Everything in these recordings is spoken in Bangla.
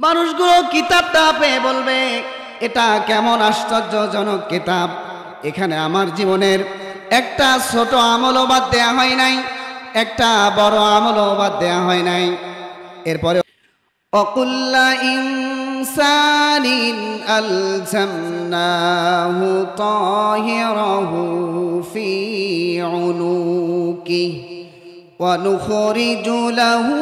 মানুষগুলো কিতাবটা পেয়ে বলবে, এটা কেমন আশ্চর্যজনক কিতাব। এখানে আমার জীবনের একটা ছোট আমলও বাদ দেয়া হয় নাই, একটা বড় আমলও বাদ দেয়া হয় নাই। এরপরে অকুল্লা ইনসানিন আলজামনাহু তাহিরাহু ফি উনুকিহি ওয়া নুখরিজু লাহু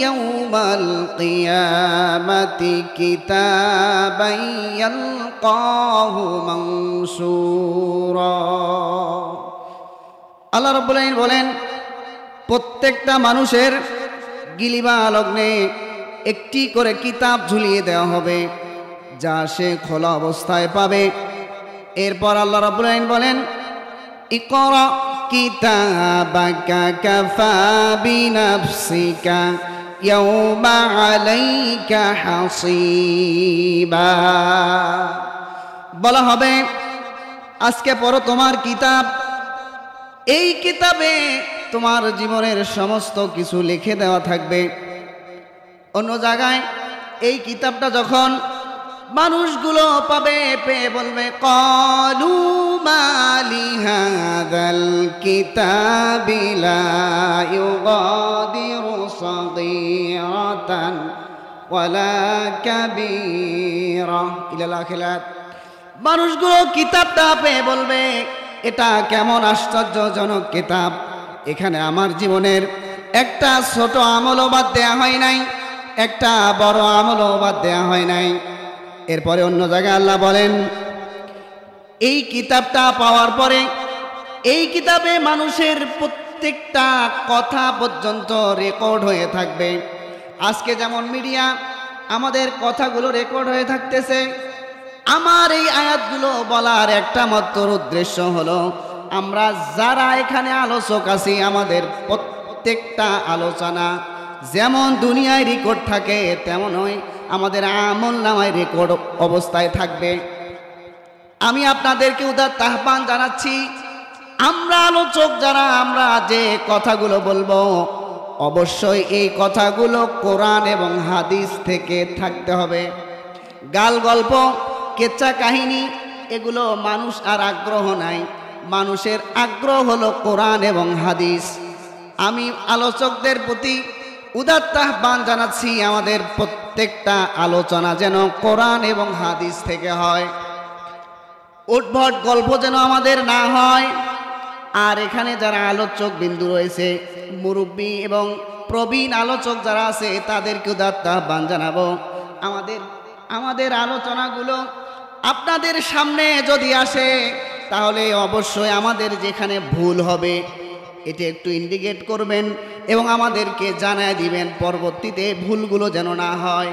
ইয়াওমাল কিয়ামাতি কিতাবান ইয়ালকাহু মানসুরা। আল্লাহ রাব্বুল আলামিন বলেন, প্রত্যেকটা মানুষের গিলিবা লগ্নে একটি করে কিতাব ঝুলিয়ে দেওয়া হবে, যা সে খোলা অবস্থায় পাবে। এরপর আল্লাহ রাব্বুল আলামিন বলেন, ইকরা কিতাবাকা কাফা বিনাফসিকা ইয়াওমা আলাইকা হাসিবা। বলা হবে, আজকে পড়ো তোমার কিতাব। এই কিতাবে তোমার জীবনের সমস্ত কিছু লিখে দেওয়া থাকবে। অন্য জায়গায় এই কিতাবটা যখন মানুষগুলো পাবে, পেয়ে বলবে, ক্বালু মা লিহাযাল কিতাবি লা ইউগাদিরু সাগীরাতান ওয়ালা কাবীরা ইলাল আখিরাত। মানুষগুলো কিতাবটা পেয়ে বলবে, এটা কেমন আশ্চর্যজনক কিতাব। এখানে আমার জীবনের একটা ছোট আমলও বাদ দেয়া হয় নাই, একটা বড় আমলও বাদ দেয়া হয় নাই। এরপরে অন্য জায়গায় আল্লাহ বলেন, এই কিতাবটা পাওয়ার পরে এই কিতাবে মানুষের প্রত্যেকটা কথা পর্যন্ত রেকর্ড হয়ে থাকবে। আজকে যেমন মিডিয়া আমাদের কথাগুলো রেকর্ড হয়ে থাকতেছে, আমার এই আয়াতগুলো বলার একটা মাত্র উদ্দেশ্য হলো, আমরা যারা এখানে আলোচক আছি, আমাদের প্রত্যেকটা আলোচনা যেমন দুনিয়ায় রেকর্ড থাকে, তেমনই আমাদের আমল নামায় রেকর্ড অবস্থায় থাকবে। আমি আপনাদেরকে উদাত্ত আহ্বান জানাচ্ছি, আমরা আলোচক যারা, আমরা যে কথাগুলো বলবো, অবশ্যই এই কথাগুলো কোরআন এবং হাদিস থেকে থাকতে হবে। গাল গল্প, কেচ্চা কাহিনী, এগুলো মানুষ আর আগ্রহ নাই। মানুষের আগ্রহ হলো কোরআন এবং হাদিস। আমি আলোচকদের প্রতি উদাত্ত আহ্বান জানাচ্ছি, আমাদের প্রত্যেকটা আলোচনা যেন কোরআন এবং হাদিস থেকে হয়। উদ্ভট গল্প যেন আমাদের না হয়। আর এখানে যারা আলোচক বিন্দু রয়েছে, মুরব্বী এবং প্রবীণ আলোচক যারা আছে, তাদেরকে উদাত্ত আহ্বান জানাবো, আমাদের আলোচনাগুলো আপনাদের সামনে যদি আসে, তাহলে অবশ্যই আমাদের যেখানে ভুল হবে এটা একটু ইন্ডিকেট করবেন এবং আমাদেরকে জানায় দিবেন, পরবর্তীতে ভুলগুলো যেন না হয়।